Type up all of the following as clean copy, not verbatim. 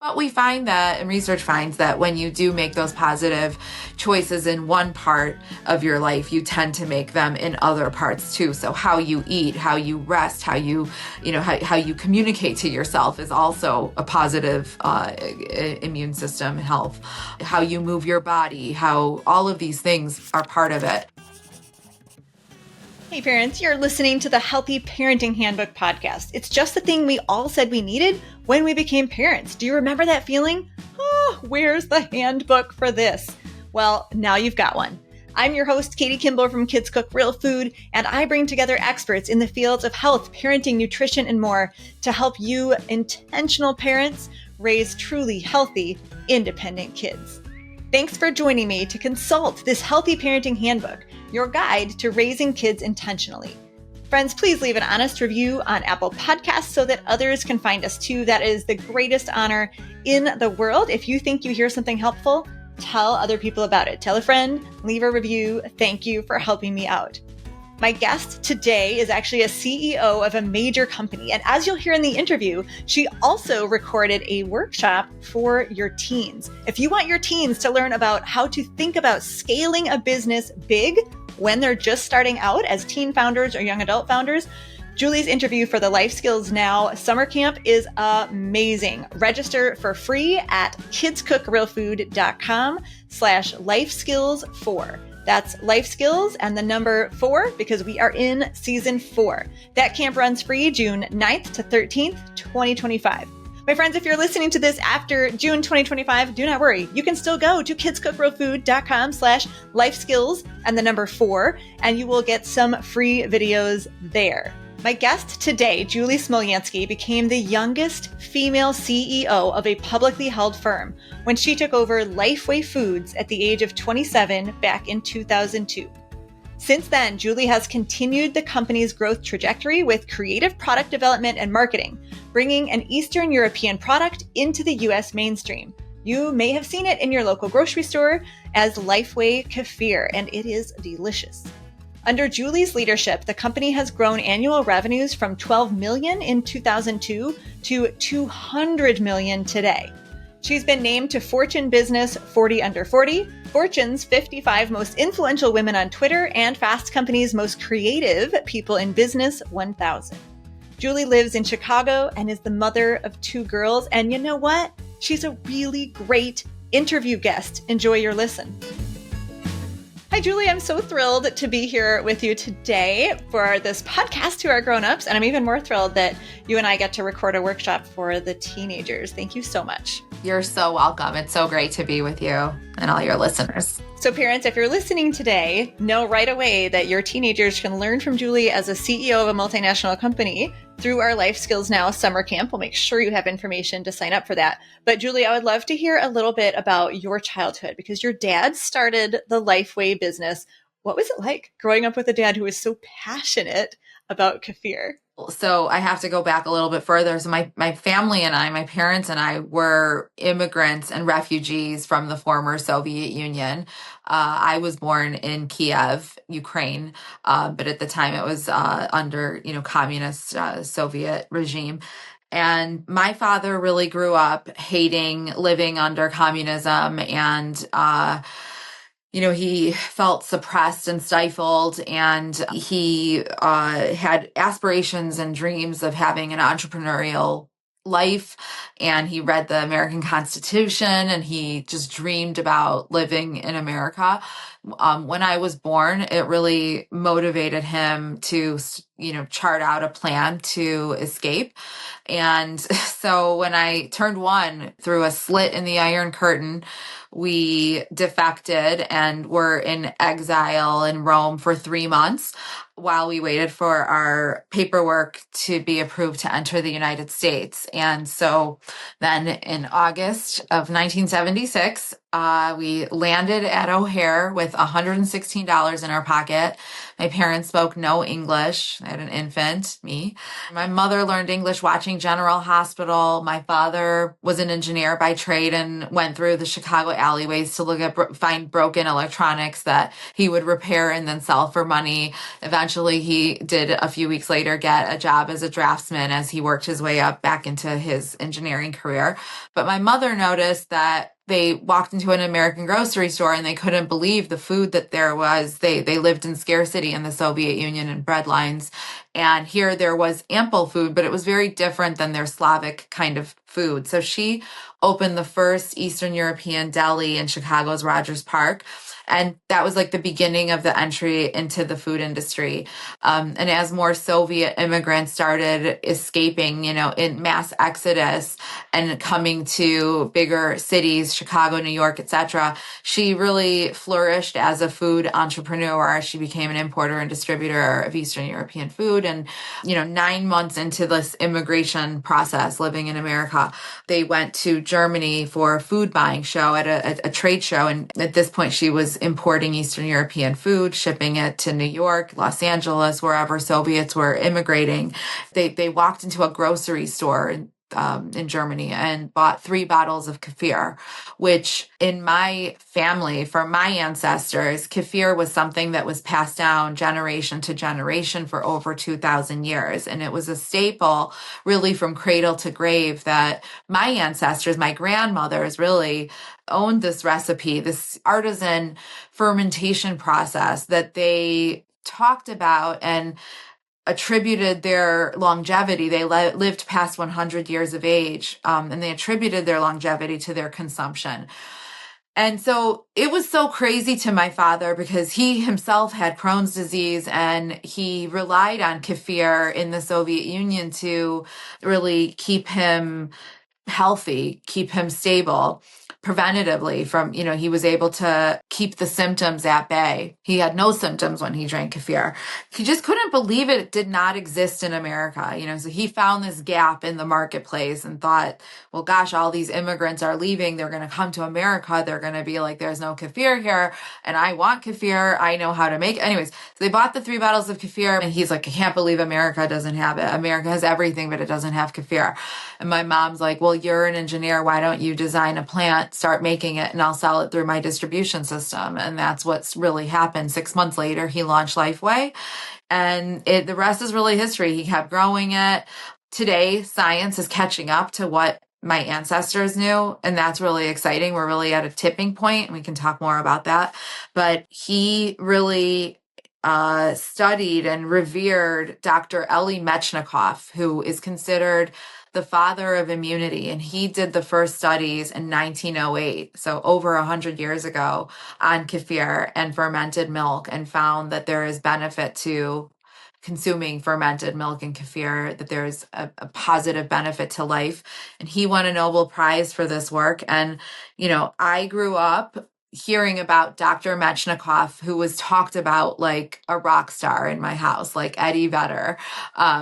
But we find that, and research finds that when you do make those positive choices in one part of your life, you tend to make them in other parts too. So how you eat, how you rest, how you communicate to yourself is also a positive immune system health. How you move your body, how all of these things are part of it. Hey parents, you're listening to the Healthy Parenting Handbook podcast. It's just the thing we all said we needed when we became parents. Do you remember that feeling? Oh, where's the handbook for this? Well, now you've got one. I'm your host, Katie Kimball from Kids Cook Real Food, and I bring together experts in the fields of health, parenting, nutrition, and more to help you intentional parents raise truly healthy, independent kids. Thanks for joining me to consult this Healthy Parenting Handbook, your guide to raising kids intentionally. Friends, please leave an honest review on Apple Podcasts so that others can find us too. That is the greatest honor in the world. If you think you hear something helpful, tell other people about it. Tell a friend, leave a review. Thank you for helping me out. My guest today is actually a CEO of a major company. And as you'll hear in the interview, she also recorded a workshop for your teens. If you want your teens to learn about how to think about scaling a business big when they're just starting out as teen founders or young adult founders, Julie's interview for the Life Skills Now summer camp is amazing. Register for free at kidscookrealfood.com/lifeskills4. That's Life Skills and the number 4 because we are in season 4. That camp runs free June 9th to 13th, 2025. My friends, if you're listening to this after June 2025, do not worry. You can still go to kidscookrealfood.com/lifeskills and the number 4, and you will get some free videos there. My guest today, Julie Smolyansky, became the youngest female CEO of a publicly held firm when she took over Lifeway Foods at the age of 27 back in 2002. Since then, Julie has continued the company's growth trajectory with creative product development and marketing, bringing an Eastern European product into the U.S. mainstream. You may have seen it in your local grocery store as Lifeway Kefir, and it is delicious. Under Julie's leadership, the company has grown annual revenues from $12 million in 2002 to $200 million today. She's been named to Fortune Business 40 Under 40, Fortune's 55 Most Influential Women on Twitter, and Fast Company's Most Creative People in Business 1000. Julie lives in Chicago and is the mother of 2 girls. And you know what? She's a really great interview guest. Enjoy your listen. Hi, Julie. I'm so thrilled to be here with you today for this podcast to our grown-ups. And I'm even more thrilled that you and I get to record a workshop for the teenagers. Thank you so much. You're so welcome. It's so great to be with you and all your listeners. So parents, if you're listening today, know right away that your teenagers can learn from Julie as a CEO of a multinational company through our Life Skills Now summer camp. We'll make sure you have information to sign up for that. But Julie, I would love to hear a little bit about your childhood because your dad started the Lifeway business. What was it like growing up with a dad who was so passionate about kefir? So I have to go back a little bit further. So my family and I, my parents and I were immigrants and refugees from the former Soviet Union. I was born in Kiev, Ukraine, but at the time it was under, communist Soviet regime. And my father really grew up hating living under communism and, he felt suppressed and stifled, and he had aspirations and dreams of having an entrepreneurial life. And he read the American Constitution, and he just dreamed about living in America. When I was born, it really motivated him to, chart out a plan to escape. And so when I turned 1, through a slit in the Iron Curtain, we defected and were in exile in Rome for 3 months while we waited for our paperwork to be approved to enter the United States. And so then in August of 1976, We landed at O'Hare with $116 in our pocket. My parents spoke no English. I had an infant, me. My mother learned English watching General Hospital. My father was an engineer by trade and went through the Chicago alleyways to look at find broken electronics that he would repair and then sell for money. Eventually, he did a few weeks later get a job as a draftsman as he worked his way up back into his engineering career. But my mother noticed that they walked into an American grocery store and they couldn't believe the food that there was. They lived in scarcity in the Soviet Union and bread lines. And here there was ample food, but it was very different than their Slavic kind of food. So she opened the first Eastern European deli in Chicago's Rogers Park. And that was like the beginning of the entry into the food industry. And as more Soviet immigrants started escaping, in mass exodus and coming to bigger cities, Chicago, New York, etc., she really flourished as a food entrepreneur. She became an importer and distributor of Eastern European food. And, 9 months into this immigration process, living in America, they went to Germany for a food buying show at a trade show. And at this point, she was importing Eastern European food, shipping it to New York, Los Angeles, wherever Soviets were immigrating. They walked into a grocery store in Germany and bought 3 bottles of kefir, which in my family, for my ancestors, kefir was something that was passed down generation to generation for over 2,000 years. And it was a staple really from cradle to grave that my ancestors, my grandmothers really owned this recipe, this artisan fermentation process that they talked about and attributed their longevity. They lived past 100 years of age, and they attributed their longevity to their consumption. And so it was so crazy to my father because he himself had Crohn's disease and he relied on kefir in the Soviet Union to really keep him healthy, keep him stable preventatively from, he was able to keep the symptoms at bay. He had no symptoms when he drank kefir. He just couldn't believe it did not exist in America, so he found this gap in the marketplace and thought, well, gosh, all these immigrants are leaving. They're going to come to America. They're going to be like, there's no kefir here. And I want kefir. I know how to make it. Anyways, so they bought the 3 bottles of kefir and he's like, I can't believe America doesn't have it. America has everything, but it doesn't have kefir. And my mom's like, well, you're an engineer. Why don't you design a plant, start making it, and I'll sell it through my distribution system? And that's what's really happened. 6 months later, he launched Lifeway, and the rest is really history. He kept growing it. Today, science is catching up to what my ancestors knew, and that's really exciting. We're really at a tipping point, and we can talk more about that. But he really studied and revered Dr. Elie Metchnikoff, who is considered the father of immunity. And he did the first studies in 1908, so over 100 years ago, on kefir and fermented milk, and found that there is benefit to consuming fermented milk and kefir, that there's a positive benefit to life. And he won a Nobel Prize for this work. And, I grew up hearing about Dr. Metchnikoff, who was talked about like a rock star in my house, like Eddie Vedder.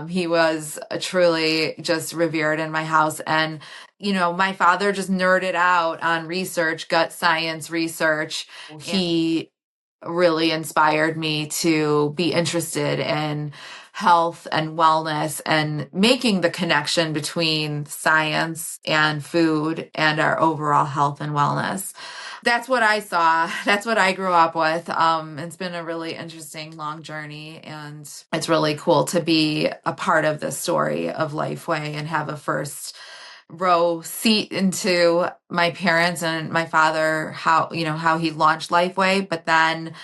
He was truly just revered in my house. And, my father just nerded out on research, gut science research. He really inspired me to be interested in health and wellness and making the connection between science and food and our overall health and wellness. That's what I saw. That's what I grew up with. It's been a really interesting, long journey, and it's really cool to be a part of the story of Lifeway and have a first row seat into my parents and my father, how he launched Lifeway, but then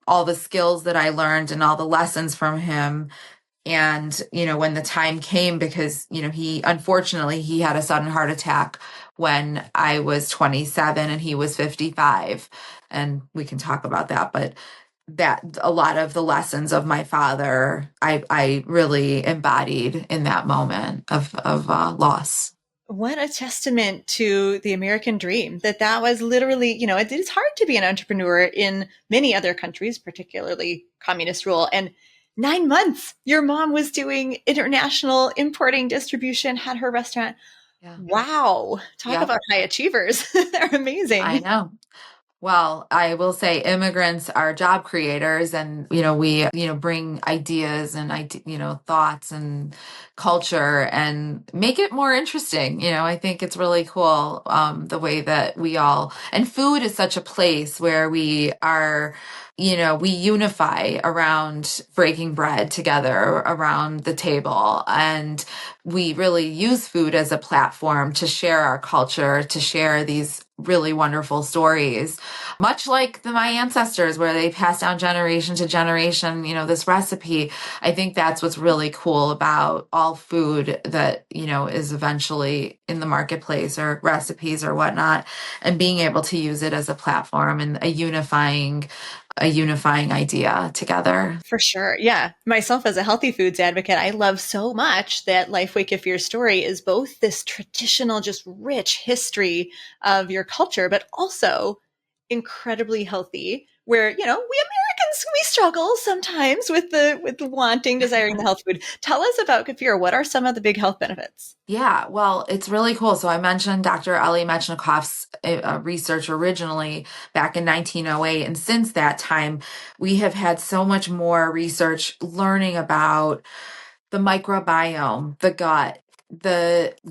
all the skills that I learned and all the lessons from him. And, when the time came, because, he had a sudden heart attack when I was 27 and he was 55. And we can talk about that, but that a lot of the lessons of my father, I really embodied in that moment of loss. What a testament to the American dream that was literally, it is hard to be an entrepreneur in many other countries, particularly communist rule. And 9 months, your mom was doing international importing distribution, had her restaurant. Yeah. Wow. Talk Yep. about high achievers. They're I amazing. know. Well, I will say immigrants are job creators and, we, bring ideas and, thoughts and culture and make it more interesting. I think it's really cool, the way that and food is such a place where we are, we unify around breaking bread together around the table. And we really use food as a platform to share our culture, to share these really wonderful stories, much like my ancestors, where they passed down generation to generation, this recipe. I think that's what's really cool about all food that, is eventually in the marketplace or recipes or whatnot, and being able to use it as a platform and a unifying idea together. For sure. Yeah. Myself as a healthy foods advocate, I love so much that Lifeway Kefir's story is both this traditional, just rich history of your culture, but also incredibly healthy, where, we Americans, we struggle sometimes with wanting, desiring the health food. Tell us about kefir. What are some of the big health benefits? Yeah, well, it's really cool. So I mentioned Dr. Ellie Metchnikoff's research originally back in 1908. And since that time, we have had so much more research learning about the microbiome, the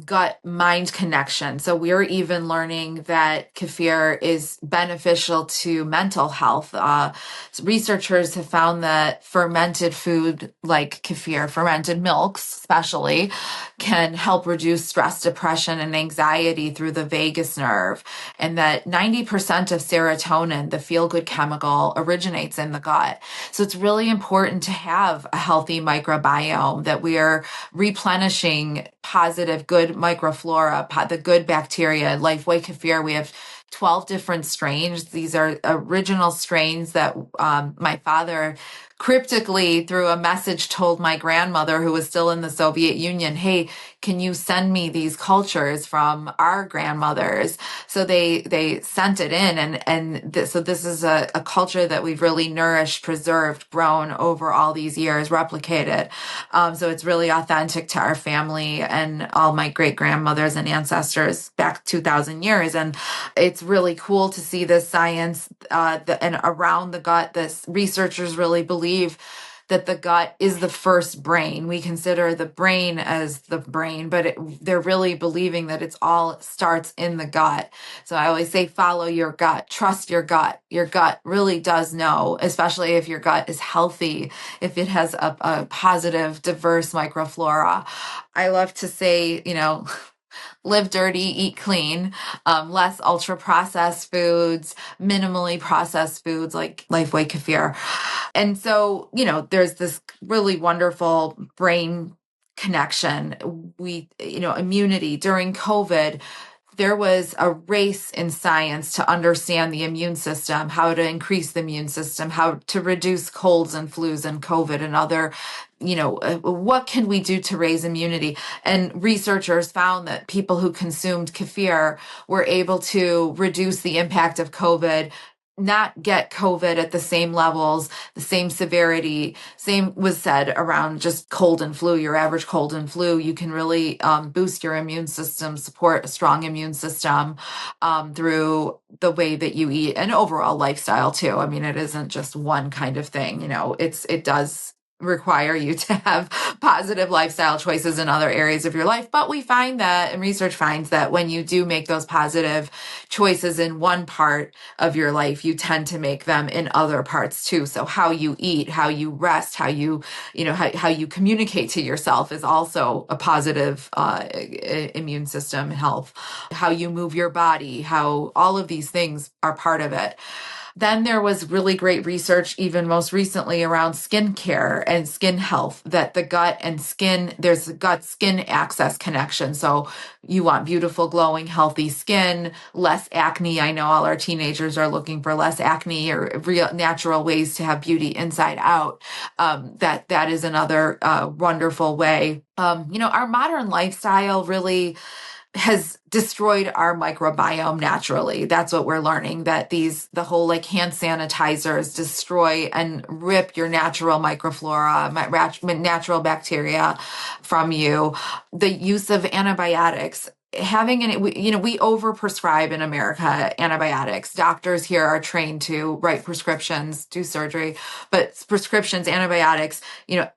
gut mind connection. So we're even learning that kefir is beneficial to mental health. So researchers have found that fermented food like kefir, fermented milks especially, can help reduce stress, depression, and anxiety through the vagus nerve. And that 90% of serotonin, the feel-good chemical, originates in the gut. So it's really important to have a healthy microbiome, that we are replenishing positive, good microflora, the good bacteria. Lifeway Kefir, we have 12 different strains. These are original strains that my father cryptically, through a message, told my grandmother, who was still in the Soviet Union, hey, can you send me these cultures from our grandmothers? So they sent it in, so this is a culture that we've really nourished, preserved, grown over all these years, replicated. So it's really authentic to our family and all my great grandmothers and ancestors back 2,000 years. And it's really cool to see this science and around the gut. This researchers really believe that the gut is the first brain. We consider the brain as the brain, but they're really believing that it's all starts in the gut. So I always say, follow your gut, trust your gut. Your gut really does know, especially if your gut is healthy, if it has a positive, diverse microflora. I love to say, live dirty, eat clean, less ultra processed foods, minimally processed foods like Lifeway Kefir. And so, there's this really wonderful brain connection. Immunity during COVID, there was a race in science to understand the immune system, how to increase the immune system, how to reduce colds and flus and COVID and other, what can we do to raise immunity? And researchers found that people who consumed kefir were able to reduce the impact of COVID, not get COVID at the same levels, the same severity. Same was said around just cold and flu, your average cold and flu. You can really boost your immune system, support a strong immune system through the way that you eat and overall lifestyle too. I mean, it isn't just one kind of thing, it does require you to have positive lifestyle choices in other areas of your life. But we find that, and research finds that when you do make those positive choices in one part of your life, you tend to make them in other parts too. So how you eat, how you rest, how you communicate to yourself is also a positive immune system health. How you move your body, how all of these things are part of it. Then there was really great research, even most recently, around skincare and skin health, that the gut and skin, there's a gut-skin axis connection. So you want beautiful, glowing, healthy skin, less acne. I know all our teenagers are looking for less acne or real natural ways to have beauty inside out. That is another wonderful way. Our modern lifestyle really has destroyed our microbiome naturally. That's what we're learning, that the whole like hand sanitizers destroy and rip your natural microflora, natural bacteria from you. The use of antibiotics having we overprescribe in America antibiotics. Doctors here are trained to write prescriptions, do surgery, but prescriptions, antibiotics,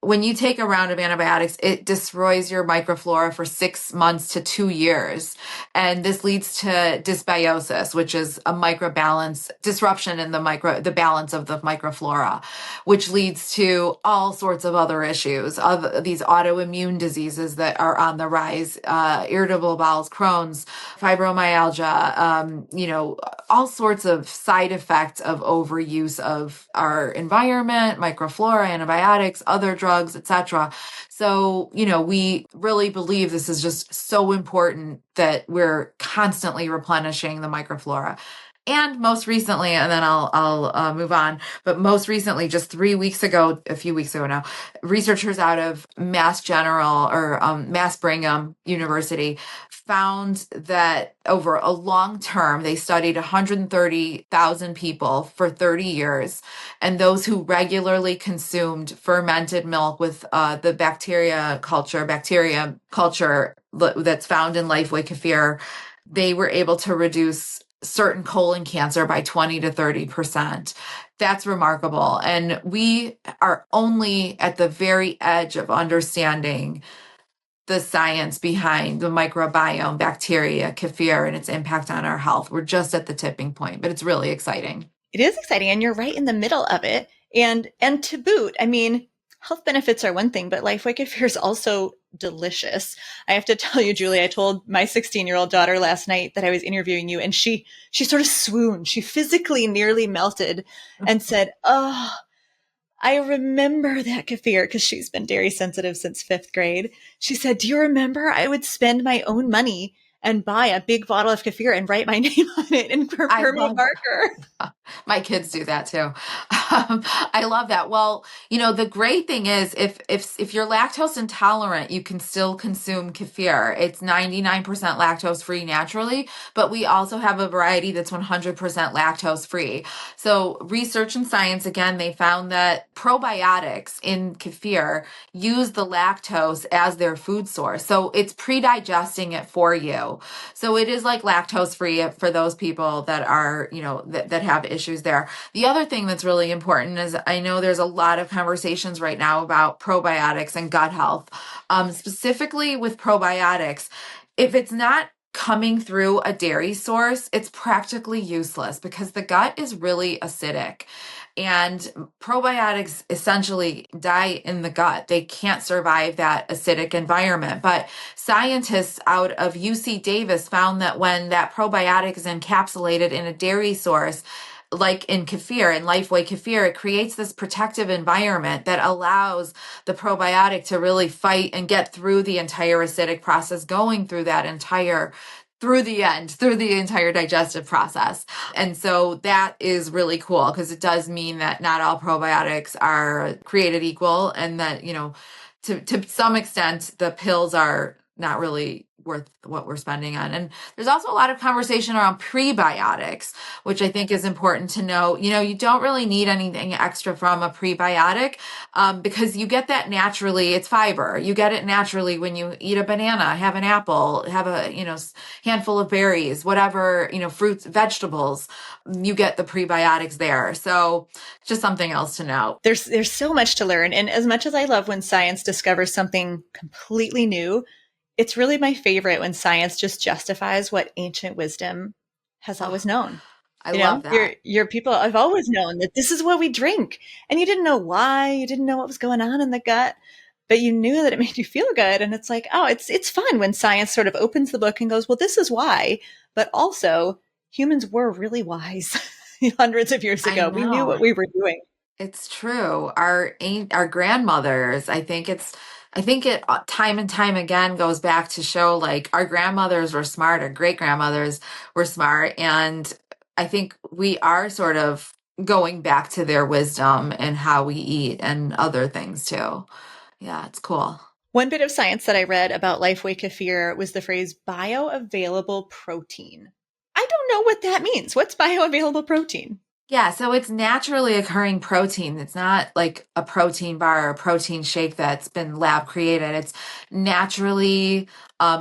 when you take a round of antibiotics, it destroys your microflora for 6 months to 2 years. And this leads to dysbiosis, which is a microbalance disruption in the balance of the microflora, which leads to all sorts of other issues of these autoimmune diseases that are on the rise, irritable bowel, Crohn's, fibromyalgia, all sorts of side effects of overuse of our environment, microflora, antibiotics, other drugs, etc. So, we really believe this is just so important that we're constantly replenishing the microflora. And most recently, and then I'll move on, but most recently, just a few weeks ago now, researchers out of Mass General or Mass Brigham University found that over a long term, they studied 130,000 people for 30 years. And those who regularly consumed fermented milk with the bacteria culture that's found in Lifeway Kefir, they were able to reduce certain colon cancer by 20 to 30%. That's remarkable. And we are only at the very edge of understanding the science behind the microbiome, bacteria, kefir, and its impact on our health. We're just at the tipping point, but it's really exciting. It is exciting, and you're right in the middle of it. And to boot, I mean, health benefits are one thing, but Lifeway Kefir is also delicious. I have to tell you, Julie, I told my 16-year-old daughter last night that I was interviewing you, and she sort of swooned. She physically nearly melted and said, "Oh, I remember that kefir," because she's been dairy sensitive since 5th grade. She said, "Do you remember I would spend my own money and buy a big bottle of kefir and write my name on it in permanent marker?" My kids do that too. I love that. Well, the great thing is if you're lactose intolerant, you can still consume kefir. It's 99% lactose free naturally, but we also have a variety that's 100% lactose free. So research and science, again, they found that probiotics in kefir use the lactose as their food source. So it's pre-digesting it for you. So it is like lactose free for those people that are, that have issues there. The other thing that's really important is I know there's a lot of conversations right now about probiotics and gut health. Specifically with probiotics, if it's not coming through a dairy source, it's practically useless because the gut is really acidic. And probiotics essentially die in the gut. They can't survive that acidic environment. But scientists out of UC Davis found that when that probiotic is encapsulated in a dairy source, like in kefir and Lifeway Kefir, it creates this protective environment that allows the probiotic to really fight and get through the entire acidic process, going through the entire digestive process. And so that is really cool because it does mean that not all probiotics are created equal, and that, to some extent, the pills are not really worth what we're spending on. And there's also a lot of conversation around prebiotics, which I think is important to know. You don't really need anything extra from a prebiotic because you get that naturally. It's fiber. You get it naturally when you eat a banana, have an apple, have a, handful of berries, whatever, fruits, vegetables, you get the prebiotics there. So just something else to know. There's so much to learn. And as much as I love when science discovers something completely new, it's really my favorite when science just justifies what ancient wisdom has always known. I love that. Your people have always known that this is what we drink. And you didn't know why, you didn't know what was going on in the gut, but you knew that it made you feel good. And it's like, oh, it's fun when science sort of opens the book and goes, well, this is why. But also, humans were really wise hundreds of years ago. We knew what we were doing. It's true. Our grandmothers, I think it time and time again goes back to show like our grandmothers were smart, our great grandmothers were smart. And I think we are sort of going back to their wisdom and how we eat and other things too. Yeah, it's cool. One bit of science that I read about Lifeway Kefir was the phrase bioavailable protein. I don't know what that means. What's bioavailable protein? Yeah, so it's naturally occurring protein. It's not like a protein bar or a protein shake that's been lab created. It's naturally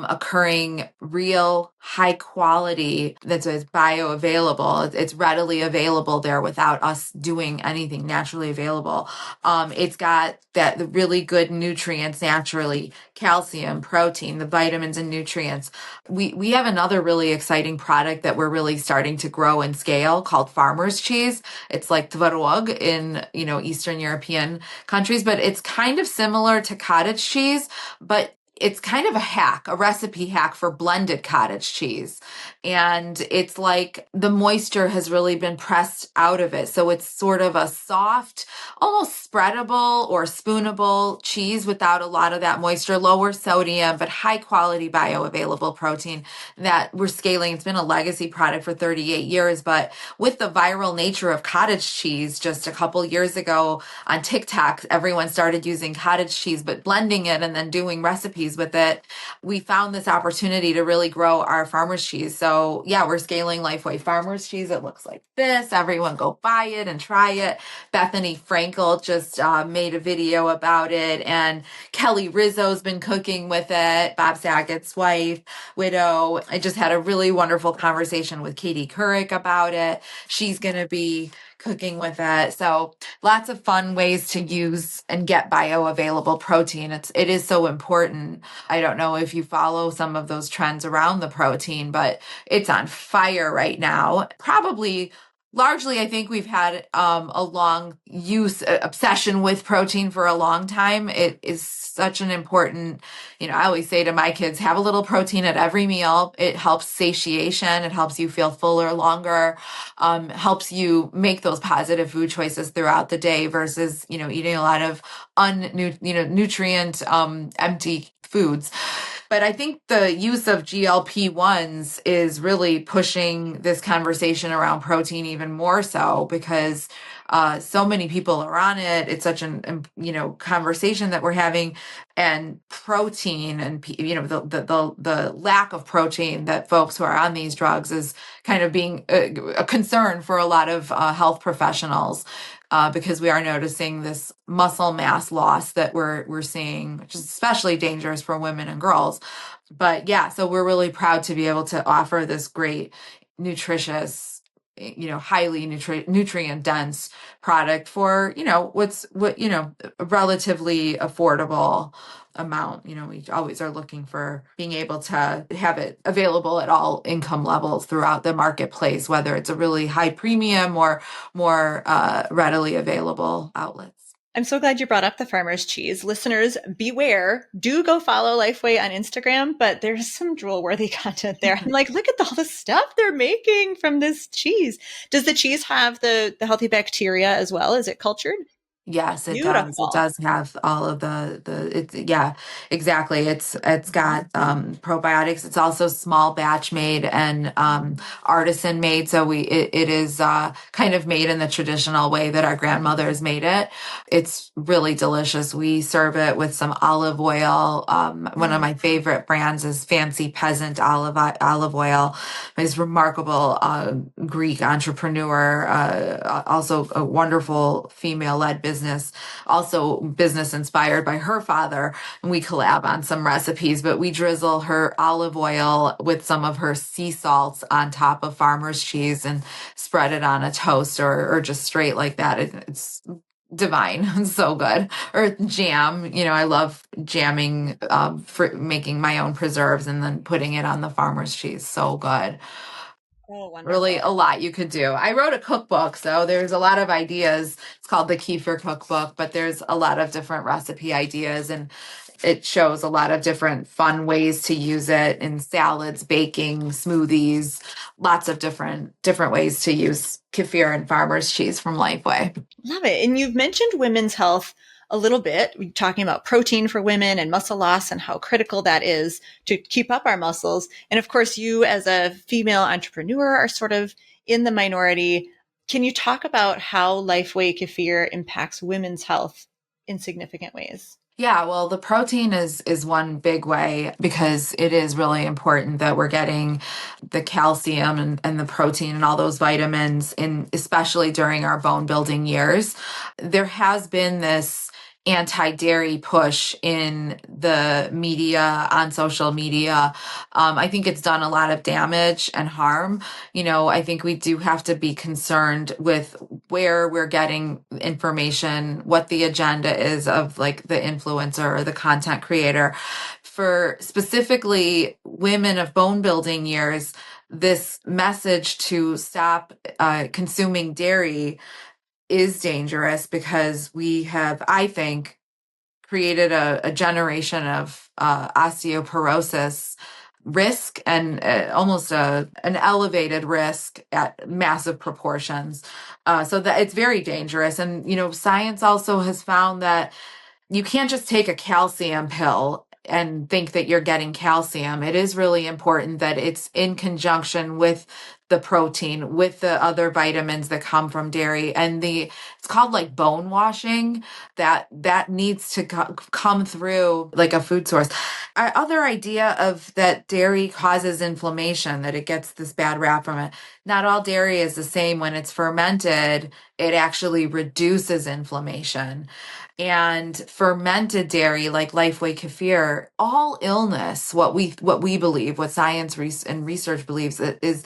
occurring real high quality that's bioavailable. It's readily available there without us doing anything, naturally available. It's got the really good nutrients naturally, calcium, protein, the vitamins and nutrients. We have another really exciting product that we're really starting to grow and scale called farmer's cheese. It's like tvarog in, Eastern European countries, but it's kind of similar to cottage cheese, but it's kind of a recipe hack for blended cottage cheese. And it's like the moisture has really been pressed out of it. So it's sort of a soft, almost spreadable or spoonable cheese without a lot of that moisture, lower sodium, but high quality bioavailable protein that we're scaling. It's been a legacy product for 38 years, but with the viral nature of cottage cheese, just a couple years ago on TikTok, everyone started using cottage cheese, but blending it and then doing recipes with it. We found this opportunity to really grow our farmer's cheese. So yeah, we're scaling Lifeway farmer's cheese. It looks like this. Everyone go buy it and try it. Bethany Frankel just made a video about it, and Kelly Rizzo's been cooking with it. Bob Saget's wife, widow. I just had a really wonderful conversation with Katie Couric about it. She's going to be cooking with it. So lots of fun ways to use and get bioavailable protein. It is so important. I don't know if you follow some of those trends around the protein, but it's on fire right now. Probably largely, I think we've had a long obsession with protein for a long time. It is such an important, I always say to my kids, have a little protein at every meal. It helps satiation. It helps you feel fuller longer, helps you make those positive food choices throughout the day versus, eating a lot of nutrient empty foods. But I think the use of GLP-1s is really pushing this conversation around protein even more so because so many people are on it. It's such an conversation that we're having, and protein and the lack of protein that folks who are on these drugs is kind of being a concern for a lot of health professionals. Because we are noticing this muscle mass loss that we're seeing, which is especially dangerous for women and girls. But yeah, so we're really proud to be able to offer this great, nutritious, highly nutrient dense product for, a relatively affordable amount. We always are looking for being able to have it available at all income levels throughout the marketplace, whether it's a really high premium or more readily available outlets. I'm so glad you brought up the farmer's cheese. Listeners, beware. Do go follow Lifeway on Instagram, but there's some drool-worthy content there. I'm like, look at all the stuff they're making from this cheese. Does the cheese have the healthy bacteria as well? Is it cultured? Yes, it does. It Beautiful. does have all of yeah, exactly. It's got probiotics. It's also small batch made and artisan made. So it is kind of made in the traditional way that our grandmothers made it. It's really delicious. We serve it with some olive oil. One of my favorite brands is Fancy Peasant olive oil. This remarkable Greek entrepreneur, also a wonderful female-led business, also business inspired by her father. And we collab on some recipes, but we drizzle her olive oil with some of her sea salts on top of farmer's cheese and spread it on a toast or just straight like that. It's divine. It's so good. Or jam, I love jamming, making my own preserves and then putting it on the farmer's cheese. So good. Oh, wonderful. Really a lot you could do. I wrote a cookbook, so there's a lot of ideas. It's called the Kefir Cookbook, but there's a lot of different recipe ideas, and it shows a lot of different fun ways to use it in salads, baking, smoothies, lots of different ways to use kefir and farmer's cheese from Lifeway. Love it. And you've mentioned women's health a little bit. We're talking about protein for women and muscle loss and how critical that is to keep up our muscles. And of course, you as a female entrepreneur are sort of in the minority. Can you talk about how Lifeway Kefir impacts women's health in significant ways? Yeah, well, the protein is one big way because it is really important that we're getting the calcium and the protein and all those vitamins in, especially during our bone building years. There has been this anti-dairy push in the media, on social media. I think it's done a lot of damage and harm. I think we do have to be concerned with where we're getting information, what the agenda is of like the influencer or the content creator. For specifically women of bone building years, this message to stop consuming dairy is dangerous because we have, I think, created a generation of osteoporosis risk and almost an elevated risk at massive proportions. So that it's very dangerous. And, science also has found that you can't just take a calcium pill and think that you're getting calcium. It is really important that it's in conjunction with the protein, with the other vitamins that come from dairy. And it's called like bone washing, that needs to come through like a food source. Our other idea of that dairy causes inflammation, that it gets this bad rap from it. Not all dairy is the same. When it's fermented, it actually reduces inflammation. And fermented dairy, like Lifeway Kefir, all illness, what we believe, what science and research believes, is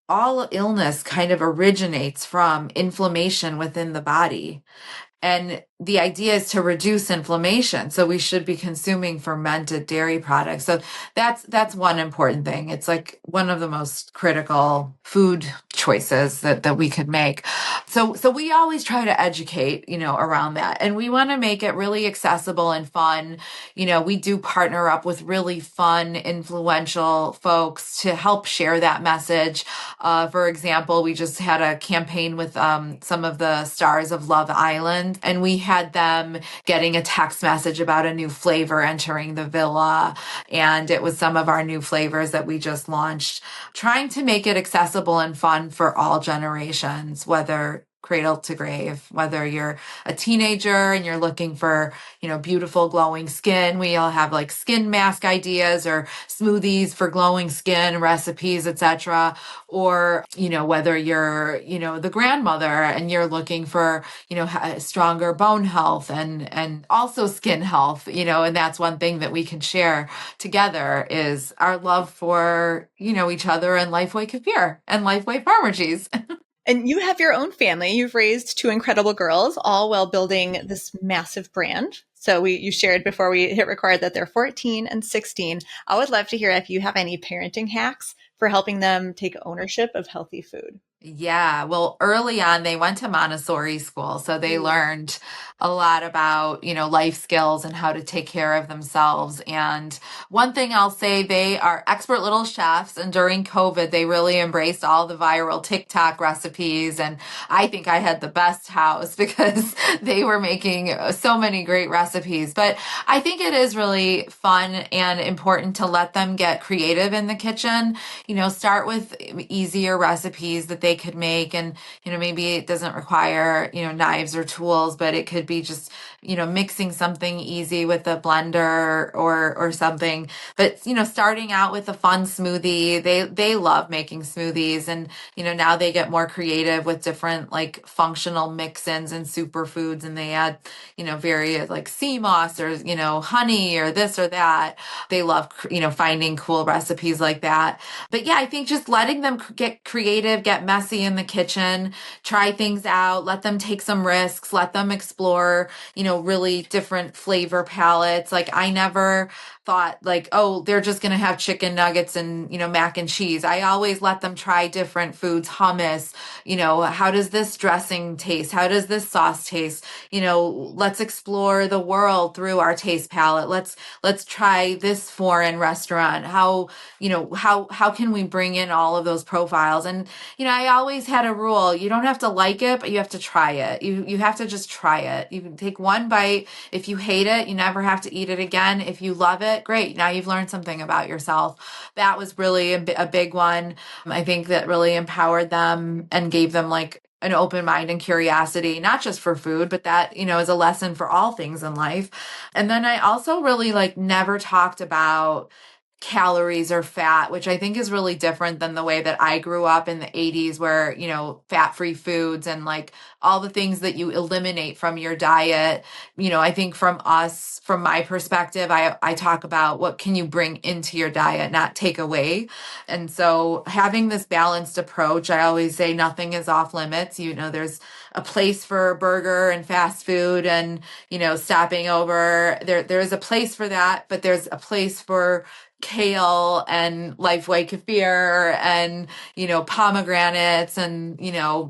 all illness kind of originates from inflammation within the body. And the idea is to reduce inflammation. So we should be consuming fermented dairy products. So that's one important thing. It's like one of the most critical food choices that we could make. So we always try to educate, around that. And we want to make it really accessible and fun. We do partner up with really fun, influential folks to help share that message. For example, we just had a campaign with some of the stars of Love Island, and we had them getting a text message about a new flavor entering the villa. And it was some of our new flavors that we just launched, trying to make it accessible and fun for all generations, whether cradle to grave, whether you're a teenager and you're looking for, beautiful glowing skin. We all have like skin mask ideas or smoothies for glowing skin recipes, etc. Or, whether you're, the grandmother and you're looking for, stronger bone health and also skin health, and that's one thing that we can share together is our love for, each other and Lifeway Kefir and Lifeway Farmer Cheese. And you have your own family. You've raised two incredible girls, all while building this massive brand. So you shared before we hit record that they're 14 and 16. I would love to hear if you have any parenting hacks for helping them take ownership of healthy food. Yeah, well, early on, they went to Montessori school, so they learned a lot about, life skills and how to take care of themselves. And one thing I'll say, they are expert little chefs, and during COVID, they really embraced all the viral TikTok recipes. And I think I had the best house because they were making so many great recipes. But I think it is really fun and important to let them get creative in the kitchen. Start with easier recipes that they could make, and maybe it doesn't require knives or tools, but it could be just mixing something easy with a blender or something. But starting out with a fun smoothie, they love making smoothies, and now they get more creative with different like functional mix-ins and superfoods, and they add various like sea moss or honey or this or that. They love finding cool recipes like that. But yeah, I think just letting them get creative, get messy in the kitchen, try things out, let them take some risks, let them explore, really different flavor palettes. Like I never thought like, oh, they're just going to have chicken nuggets and, mac and cheese. I always let them try different foods, hummus, how does this dressing taste? How does this sauce taste? Let's explore the world through our taste palette. Let's try this foreign restaurant. How can we bring in all of those profiles? And, I always had a rule. You don't have to like it, but you have to try it. You have to just try it. You can take one bite. If you hate it, you never have to eat it again. If you love it, great. Now you've learned something about yourself. That was really a big one. I think that really empowered them and gave them like an open mind and curiosity, not just for food, but that, is a lesson for all things in life. And then I also really like never talked about calories or fat, which I think is really different than the way that I grew up in the 80s, where, fat-free foods and like all the things that you eliminate from your diet. I think from my perspective, I talk about what can you bring into your diet, not take away. And so having this balanced approach, I always say nothing is off limits. There's a place for burger and fast food and, stopping over. There is a place for that, but there's a place for kale and Lifeway Kefir and, pomegranates and,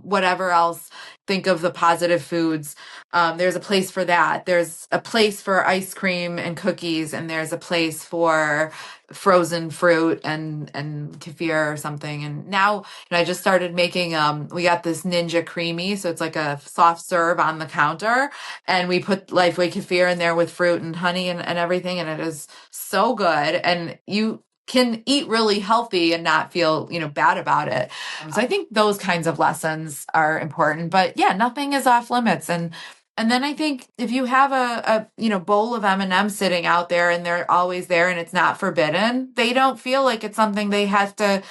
whatever else. Think of the positive foods. There's a place for that. There's a place for ice cream and cookies, and there's a place for frozen fruit and kefir or something. And now, I just started making, we got this Ninja Creamy. So it's like a soft serve on the counter, and we put Lifeway Kefir in there with fruit and honey and everything. And it is so good. And you can eat really healthy and not feel, bad about it. So I think those kinds of lessons are important, but yeah, nothing is off limits. And then I think if you have a bowl of M&Ms sitting out there and they're always there and it's not forbidden, they don't feel like it's something they have to,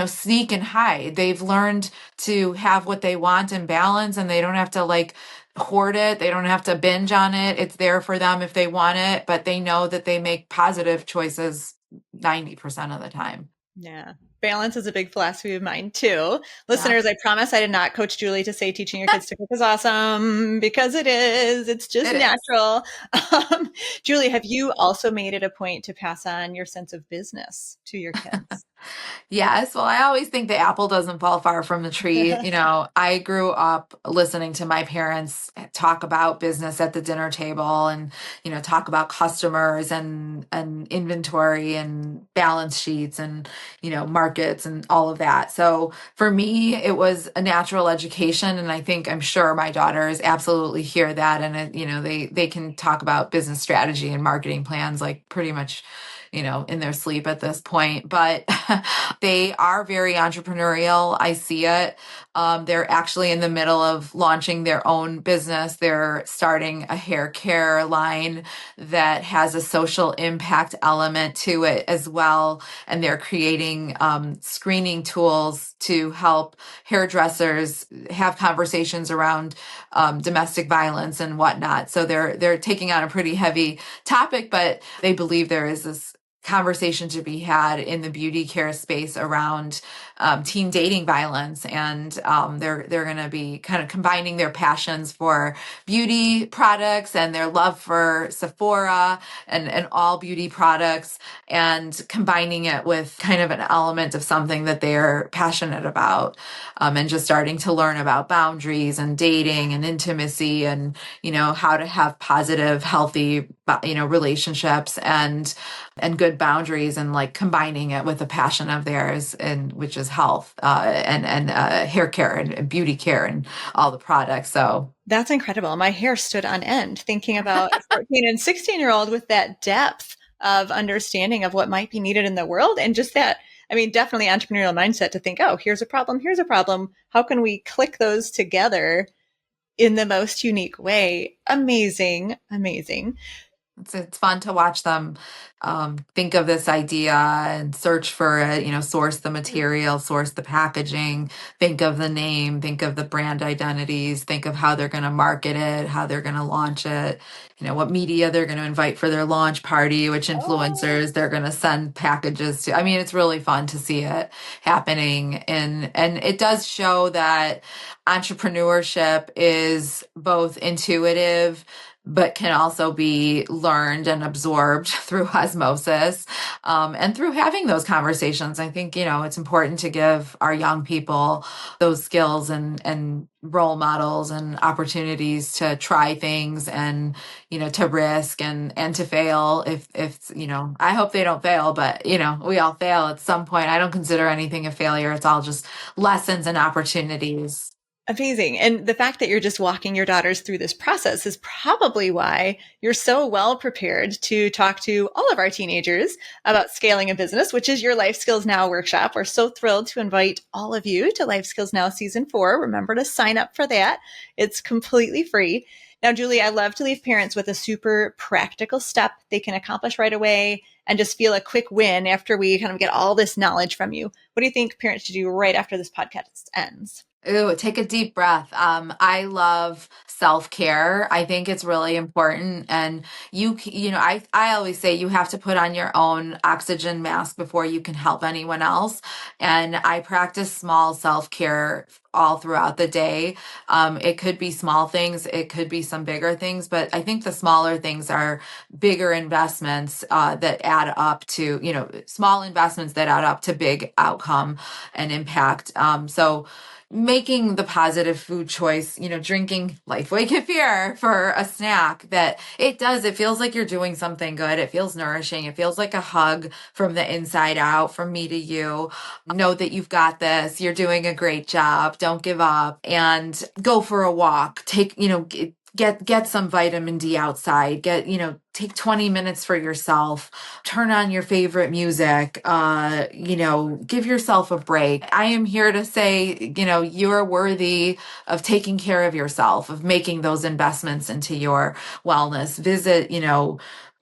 sneak and hide. They've learned to have what they want in balance, and they don't have to like hoard it. They don't have to binge on it. It's there for them if they want it, but they know that they make positive choices 90% of the time. Yeah. Balance is a big philosophy of mine too. Listeners, I promise I did not coach Julie to say teaching your kids to cook is awesome, because it is. It's just natural. Julie, have you also made it a point to pass on your sense of business to your kids? Yes. Well, I always think the apple doesn't fall far from the tree. I grew up listening to my parents talk about business at the dinner table and, talk about customers and inventory and balance sheets and, markets and all of that. So for me, it was a natural education. And I'm sure my daughters absolutely hear that. And, they can talk about business strategy and marketing plans like pretty much in their sleep at this point, but they are very entrepreneurial. I see it. They're actually in the middle of launching their own business. They're starting a hair care line that has a social impact element to it as well. And they're creating screening tools to help hairdressers have conversations around domestic violence and whatnot. So they're taking on a pretty heavy topic, but they believe there is this conversation to be had in the beauty care space around teen dating violence. And they're going to be kind of combining their passions for beauty products and their love for Sephora and all beauty products, and combining it with kind of an element of something that they're passionate about, and just starting to learn about boundaries and dating and intimacy and, how to have positive, healthy, relationships and good boundaries, and like combining it with a passion of theirs, and which is health and hair care and beauty care and all the products. So that's incredible. My hair stood on end thinking about a 14 and 16-year-old with that depth of understanding of what might be needed in the world, and just that. Definitely entrepreneurial mindset to think, oh, here's a problem. How can we click those together in the most unique way? Amazing. it's fun to watch them think of this idea and search for it, source the material, source the packaging, think of the name, think of the brand identities, think of how they're going to market it, how they're going to launch it, what media they're going to invite for their launch party, which influencers they're going to send packages to. It's really fun to see it happening. And it does show that entrepreneurship is both intuitive, but can also be learned and absorbed through osmosis, and through having those conversations. I think, it's important to give our young people those skills and role models and opportunities to try things and, to risk and to fail if, I hope they don't fail, but, we all fail at some point. I don't consider anything a failure. It's all just lessons and opportunities. Amazing. And the fact that you're just walking your daughters through this process is probably why you're so well prepared to talk to all of our teenagers about scaling a business, which is your Life Skills Now workshop. We're so thrilled to invite all of you to Life Skills Now Season 4. Remember to sign up for that. It's completely free. Now, Julie, I love to leave parents with a super practical step they can accomplish right away and just feel a quick win after we kind of get all this knowledge from you, what do you think parents should do right after this podcast ends? Ooh, take a deep breath. I love self-care. I think it's really important. And I always say you have to put on your own oxygen mask before you can help anyone else. And I practice small self-care all throughout the day. It could be small things, it could be some bigger things, but I think the smaller things are bigger investments that add up to, small investments that add up to big outcome and impact. So making the positive food choice, drinking Lifeway Kefir for a snack, it feels like you're doing something good. It feels nourishing. It feels like a hug from the inside out, from me to you. Know that you've got this. You're doing a great job. Don't give up, and go for a walk. Get some vitamin D outside. Take 20 minutes for yourself. Turn on your favorite music. Give yourself a break. I am here to say, you're worthy of taking care of yourself, of making those investments into your wellness. Visit,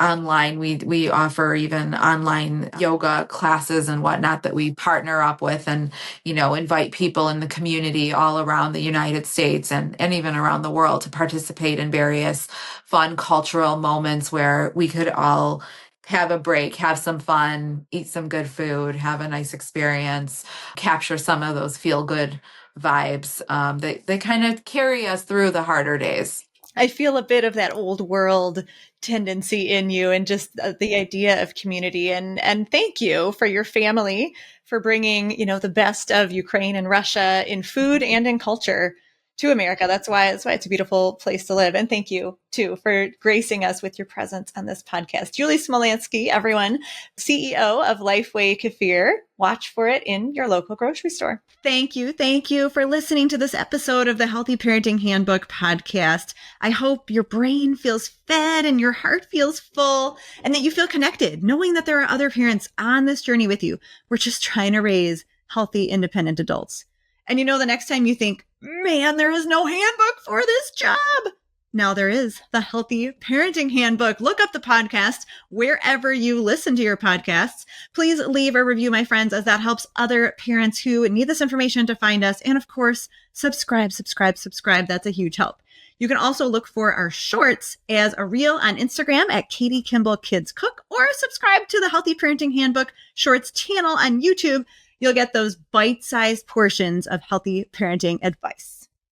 online. We offer even online yoga classes and whatnot that we partner up with, and, invite people in the community all around the United States and even around the world to participate in various fun cultural moments where we could all have a break, have some fun, eat some good food, have a nice experience, capture some of those feel good vibes. They kind of carry us through the harder days. I feel a bit of that old world tendency in you, and just the idea of community. And thank you for your family for bringing, the best of Ukraine and Russia in food and in culture to America. That's why it's a beautiful place to live. And thank you too for gracing us with your presence on this podcast. Julie Smolyansky, everyone, CEO of Lifeway Kefir. Watch for it in your local grocery store. Thank you for listening to this episode of the Healthy Parenting Handbook podcast. I hope your brain feels fed and your heart feels full, and that you feel connected, knowing that there are other parents on this journey with you. We're just trying to raise healthy, independent adults. And the next time you think, man, there is no handbook for this job, now there is the Healthy Parenting Handbook. Look up the podcast wherever you listen to your podcasts. Please leave a review, my friends, as that helps other parents who need this information to find us. And of course, subscribe. That's a huge help. You can also look for our shorts as a reel on Instagram at Katie Kimball Kids Cook, or subscribe to the Healthy Parenting Handbook Shorts channel on YouTube. You'll get those bite-sized portions of healthy parenting advice.